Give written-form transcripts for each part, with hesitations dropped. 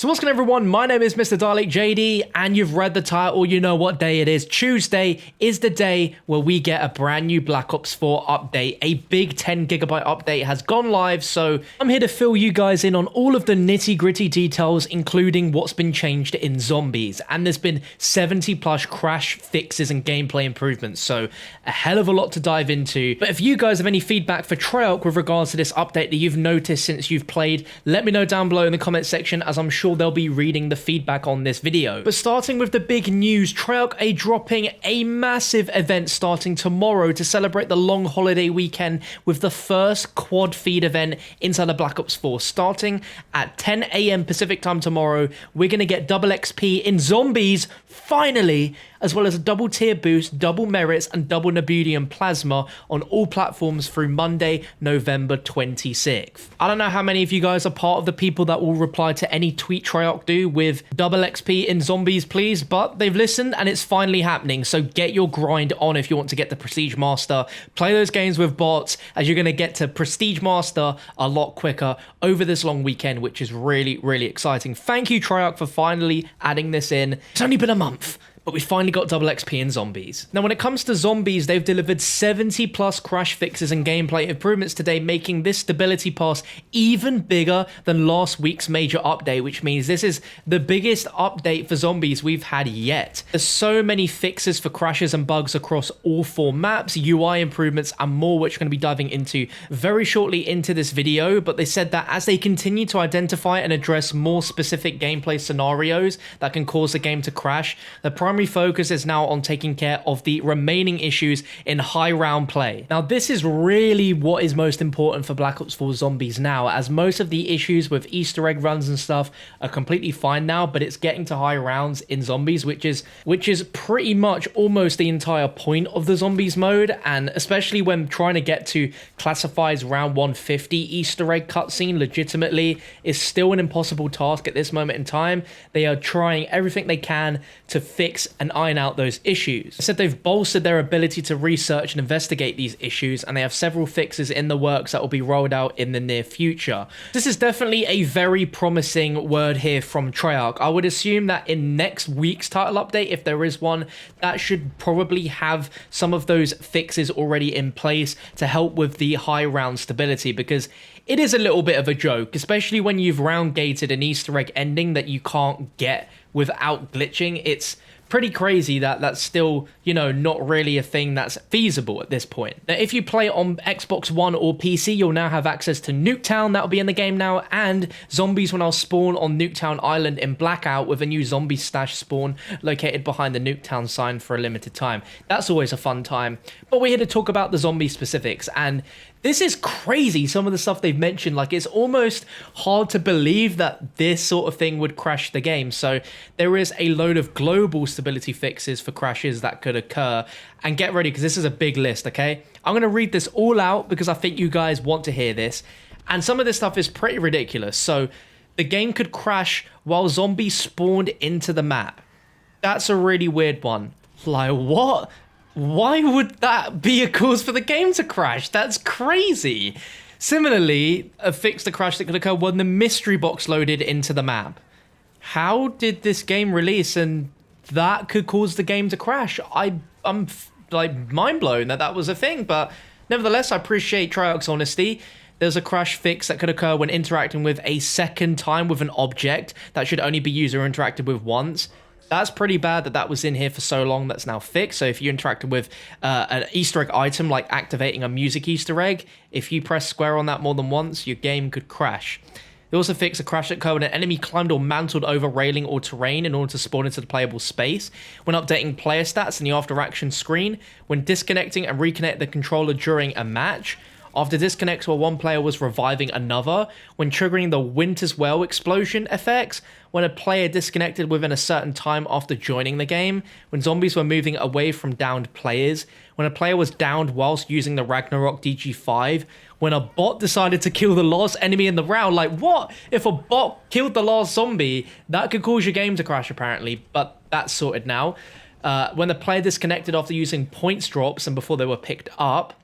So what's going on, everyone? My name is MrDalekJD, and you've read the title, you know what day it is. Tuesday is the day where we get a brand new Black Ops 4 update. A big 10GB update has gone live, so I'm here to fill you guys in on all of the nitty-gritty details, including what's been changed in zombies. And there's been 70 plus crash fixes and gameplay improvements, so a hell of a lot to dive into. But if you guys have any feedback for Treyarch with regards to this update that you've noticed since you've played, let me know down below in the comment section, as I'm sure they'll be reading the feedback on this video. But starting with the big news, Treyarch are dropping a massive event starting tomorrow to celebrate the long holiday weekend with the first quad feed event inside of Black Ops 4. Starting at 10 AM Pacific time tomorrow, we're going to get double XP in zombies, finally, as well as a double tier boost, double merits, and double Nebulium plasma on all platforms through Monday, November 26th. I don't know how many of you guys are part of the people that will reply to any tweet Treyarch do with double XP in zombies, please, but they've listened and it's finally happening. So get your grind on if you want to get the Prestige Master. Play those games with bots, as you're going to get to Prestige Master a lot quicker over this long weekend, which is really, really exciting. Thank you, Treyarch, for finally adding this in. It's only been a month, but we finally got double XP in zombies. Now, when it comes to zombies, they've delivered 70 plus crash fixes and gameplay improvements today, making this stability pass even bigger than last week's major update, which means this is the biggest update for zombies we've had yet. There's so many fixes for crashes and bugs across all 4 maps, UI improvements, and more, which we're going to be diving into very shortly into this video. But they said that as they continue to identify and address more specific gameplay scenarios that can cause the game to crash, the primary focus is now on taking care of the remaining issues in high round play. Now, this is really what is most important for Black Ops 4 Zombies now, as most of the issues with Easter egg runs and stuff are completely fine now, but it's getting to high rounds in Zombies, which is pretty much almost the entire point of the Zombies mode, and especially when trying to get to Classified's round 150 Easter egg cutscene legitimately is still an impossible task at this moment in time. They are trying everything they can to fix and iron out those issues. They said they've bolstered their ability to research and investigate these issues, and they have several fixes in the works that will be rolled out in the near future. This is definitely a very promising word here from Treyarch. I would assume that in next week's title update, if there is one, that should probably have some of those fixes already in place to help with the high round stability, because it is a little bit of a joke, especially when you've round gated an Easter egg ending that you can't get without glitching. It's pretty crazy that that's still, not really a thing that's feasible at this point. Now, if you play on Xbox One or PC, you'll now have access to Newtown, that'll be in the game now, and zombies will now spawn on Newtown Island in Blackout with a new zombie stash spawn located behind the Newtown sign for a limited time. That's always a fun time. But we're here to talk about the zombie specifics, and this is crazy, some of the stuff they've mentioned. Like, it's almost hard to believe that this sort of thing would crash the game. So there is a load of global stability fixes for crashes that could occur. And get ready, because this is a big list, okay? I'm going to read this all out because I think you guys want to hear this. And some of this stuff is pretty ridiculous. So the game could crash while zombies spawned into the map. That's a really weird one. Like, what? Why would that be a cause for the game to crash? That's crazy. Similarly, a fix to crash that could occur when the mystery box loaded into the map. How did this game release and that could cause the game to crash? I'm like mind blown that was a thing, but nevertheless, I appreciate Treyarch's honesty. There's a crash fix that could occur when interacting with a second time with an object that should only be user interacted with once. That's pretty bad that was in here for so long. That's now fixed. So if you interacted with an Easter egg item, like activating a music Easter egg, if you press square on that more than once, your game could crash. They also fixed a crash that occurred when an enemy climbed or mantled over railing or terrain in order to spawn into the playable space, when updating player stats in the after action screen, when disconnecting and reconnecting the controller during a match, after disconnects while one player was reviving another, when triggering the Winter's Well explosion effects, when a player disconnected within a certain time after joining the game, when zombies were moving away from downed players, when a player was downed whilst using the Ragnarok DG5, when a bot decided to kill the last enemy in the round. Like, what? If a bot killed the last zombie, that could cause your game to crash apparently, but that's sorted now. When the player disconnected after using points drops and before they were picked up,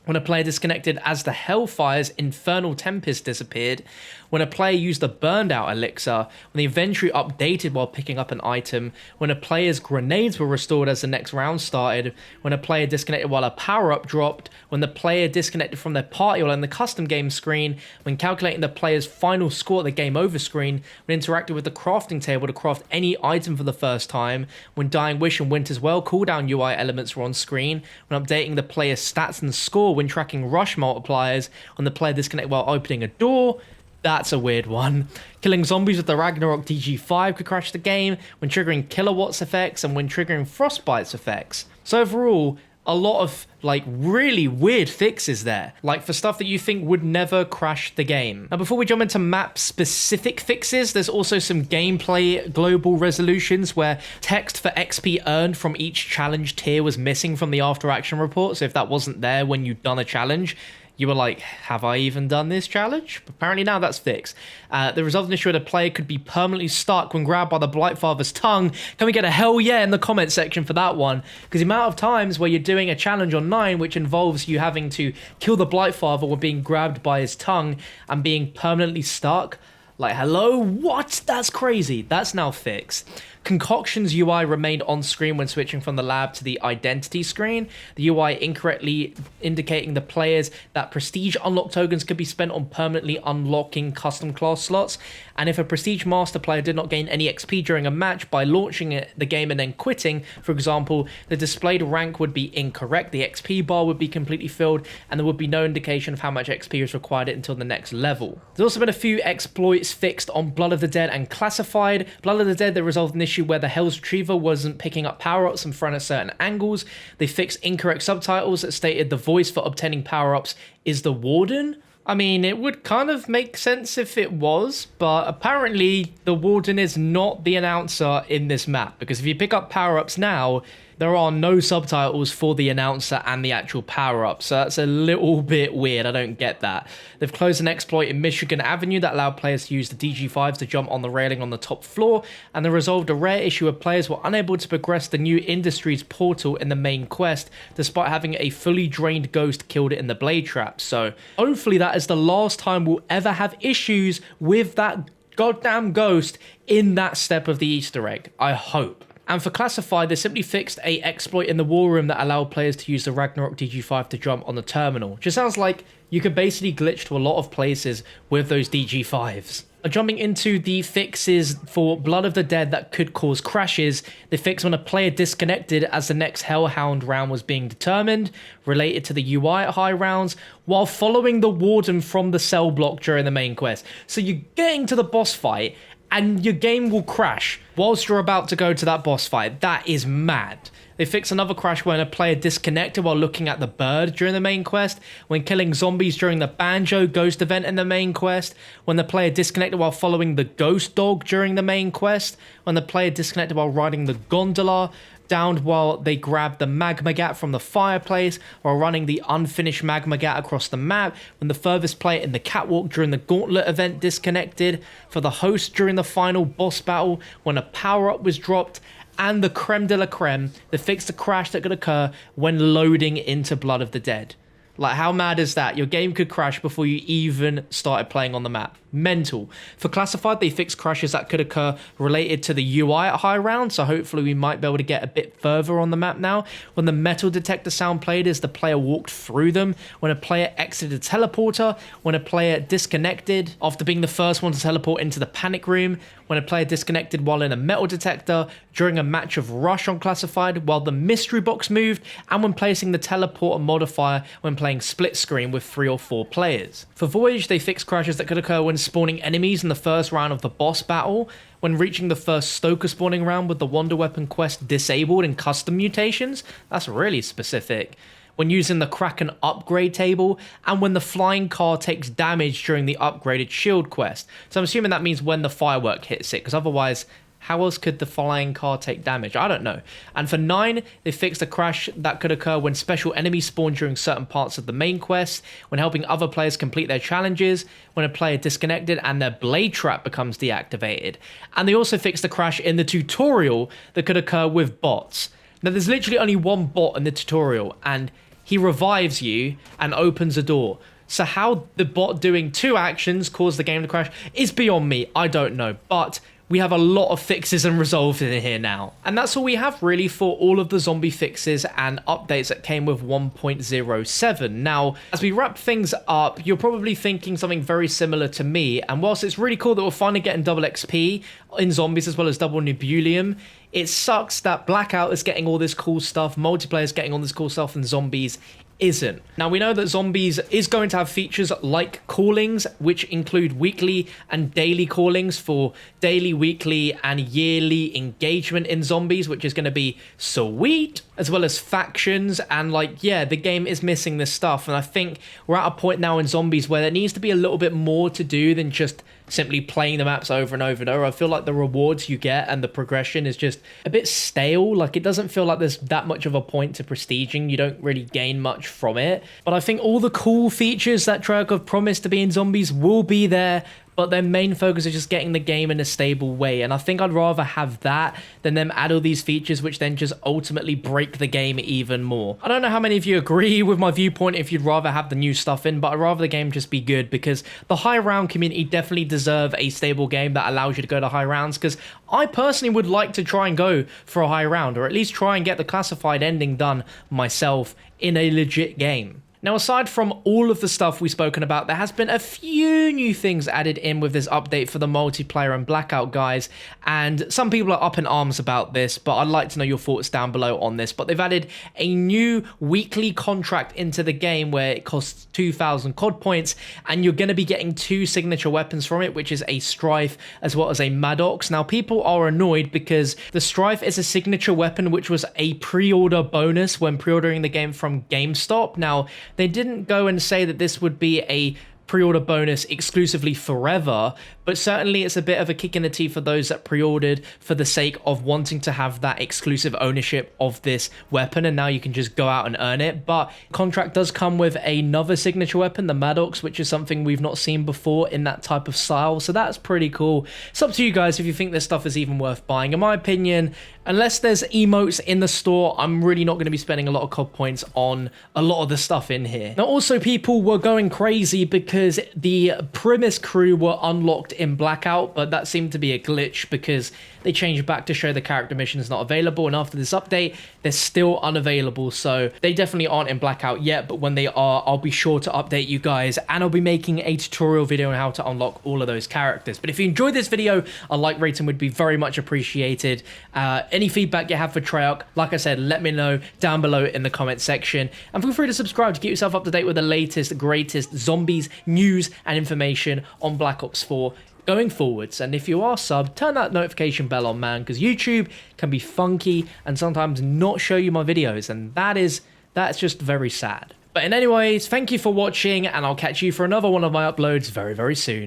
when a player disconnected as the Hellfire's Infernal Tempest disappeared, when a player used the Burned Out Elixir, when the inventory updated while picking up an item, when a player's grenades were restored as the next round started, when a player disconnected while a power-up dropped, when the player disconnected from their party while in the custom game screen, when calculating the player's final score at the game over screen, when interacting with the crafting table to craft any item for the first time, when Dying Wish and Winter's Well cooldown UI elements were on screen, when updating the player's stats and score when tracking rush multipliers, when the player disconnected while opening a door. That's a weird one. Killing zombies with the Ragnarok DG5 could crash the game, when triggering kilowatts effects and when triggering frostbites effects. So overall, a lot of really weird fixes there, like for stuff that you think would never crash the game. Now before we jump into map specific fixes, there's also some gameplay global resolutions where text for XP earned from each challenge tier was missing from the after action report. So if that wasn't there when you'd done a challenge, you were like, have I even done this challenge? Apparently now that's fixed. The resolved an issue where the player could be permanently stuck when grabbed by the Blightfather's tongue. Can we get a hell yeah in the comment section for that one? Because the amount of times where you're doing a challenge on 9 which involves you having to kill the Blightfather or being grabbed by his tongue and being permanently stuck. Like, hello? What? That's crazy. That's now fixed. Concoctions UI remained on screen when switching from the lab to the identity screen. The UI incorrectly indicating the players that prestige unlock tokens could be spent on permanently unlocking custom class slots. And if a prestige master player did not gain any XP during a match by launching the game and then quitting, for example, the displayed rank would be incorrect, the XP bar would be completely filled, and there would be no indication of how much XP is required until the next level. There's also been a few exploits fixed on Blood of the Dead and Classified. Blood of the Dead, they resolved an issue where the Hell's Retriever wasn't picking up power-ups in front of certain angles. They fixed incorrect subtitles that stated the voice for obtaining power-ups is the Warden. I mean, it would kind of make sense if it was, but apparently the Warden is not the announcer in this map, because if you pick up power-ups now, there are no subtitles for the announcer and the actual power-up, so that's a little bit weird. I don't get that. They've closed an exploit in Michigan Avenue that allowed players to use the DG5s to jump on the railing on the top floor, and they resolved a rare issue where players were unable to progress the new Industries portal in the main quest, despite having a fully drained ghost killed it in the blade trap. So hopefully that is the last time we'll ever have issues with that goddamn ghost in that step of the Easter egg. I hope. And for Classified, they simply fixed a exploit in the war room that allowed players to use the Ragnarok DG5 to jump on the terminal. Just sounds like you could basically glitch to a lot of places with those DG5s. Jumping into the fixes for Blood of the Dead that could cause crashes, they fixed when a player disconnected as the next Hellhound round was being determined, related to the UI at high rounds, while following the Warden from the cell block during the main quest. So you're getting to the boss fight, and your game will crash whilst you're about to go to that boss fight. That is mad. They fixed another crash when a player disconnected while looking at the bird during the main quest, when killing zombies during the Banjo Ghost event in the main quest, when the player disconnected while following the Ghost Dog during the main quest, when the player disconnected while riding the gondola, downed while they grabbed the magma gat from the fireplace, while running the unfinished magma gat across the map, when the furthest player in the catwalk during the gauntlet event disconnected, for the host during the final boss battle, when a power-up was dropped, and the creme de la creme, they fixed a crash that could occur when loading into Blood of the Dead. Like, how mad is that? Your game could crash before you even started playing on the map. Mental. For Classified, they fixed crashes that could occur related to the UI at high round, so hopefully we might be able to get a bit further on the map now. When the metal detector sound played as the player walked through them, when a player exited a teleporter, when a player disconnected after being the first one to teleport into the panic room, when a player disconnected while in a metal detector, during a match of Rush on Classified while the mystery box moved, and when placing the teleporter modifier when playing split screen with 3 or 4 players. For Voyage, they fixed crashes that could occur when spawning enemies in the first round of the boss battle, when reaching the first Stoker spawning round with the Wonder Weapon quest disabled in custom mutations. That's really specific. When using the Kraken upgrade table, and when the flying car takes damage during the upgraded shield quest. So I'm assuming that means when the firework hits it, because otherwise, how else could the flying car take damage? I don't know. And for 9, they fixed a crash that could occur when special enemies spawn during certain parts of the main quest, when helping other players complete their challenges, when a player disconnected and their blade trap becomes deactivated. And they also fixed a crash in the tutorial that could occur with bots. Now, there's literally only one bot in the tutorial, and he revives you and opens a door. So how the bot doing 2 actions caused the game to crash is beyond me. I don't know, but we have a lot of fixes and resolves in here now. And that's all we have really for all of the zombie fixes and updates that came with 1.07. Now, as we wrap things up, you're probably thinking something very similar to me. And whilst it's really cool that we're finally getting double XP in zombies as well as double Nebulium, it sucks that Blackout is getting all this cool stuff, multiplayer is getting all this cool stuff, and zombies isn't. Now, we know that zombies is going to have features like callings, which include weekly and daily callings for daily, weekly, and yearly engagement in zombies, which is going to be sweet, as well as factions. And like, yeah, the game is missing this stuff. And I think we're at a point now in zombies where there needs to be a little bit more to do than just simply playing the maps over and over and over. I feel like the rewards you get and the progression is just a bit stale. Like, it doesn't feel like there's that much of a point to prestiging. You don't really gain much from it. But I think all the cool features that Treyarch have promised to be in zombies will be there, but their main focus is just getting the game in a stable way. And I think I'd rather have that than them add all these features which then just ultimately break the game even more. I don't know how many of you agree with my viewpoint if you'd rather have the new stuff in, but I'd rather the game just be good, because the high round community definitely deserve a stable game that allows you to go to high rounds, because I personally would like to try and go for a high round, or at least try and get the classified ending done myself in a legit game. Now, aside from all of the stuff we've spoken about, there has been a few new things added in with this update for the multiplayer and Blackout, guys, and some people are up in arms about this, but I'd like to know your thoughts down below on this. But they've added a new weekly contract into the game where it costs 2,000 COD points, and you're going to be getting 2 signature weapons from it, which is a Strife as well as a Maddox. Now, people are annoyed because the Strife is a signature weapon which was a pre-order bonus when pre-ordering the game from GameStop. Now, they didn't go and say that this would be a pre-order bonus exclusively forever, but certainly it's a bit of a kick in the teeth for those that pre-ordered for the sake of wanting to have that exclusive ownership of this weapon, and now you can just go out and earn it. But contract does come with another signature weapon, the Maddox, which is something we've not seen before in that type of style, so that's pretty cool. It's up to you guys if you think this stuff is even worth buying. In my opinion, unless there's emotes in the store, I'm really not going to be spending a lot of COD points on a lot of the stuff in here. Now, also, people were going crazy because the premise crew were unlocked in Blackout, but that seemed to be a glitch because they changed back to show the character mission is not available, and after this update, they're still unavailable, so they definitely aren't in Blackout yet, but when they are, I'll be sure to update you guys, and I'll be making a tutorial video on how to unlock all of those characters. But if you enjoyed this video, a like rating would be very much appreciated. Any feedback you have for Treyarch, like I said, let me know down below in the comment section, and feel free to subscribe to get yourself up to date with the latest, greatest zombies news and information on Black Ops 4 going forwards. And if you are subbed, turn that notification bell on, man, because YouTube can be funky and sometimes not show you my videos, and that's just very sad. But in anyways, thank you for watching, and I'll catch you for another one of my uploads very, very soon.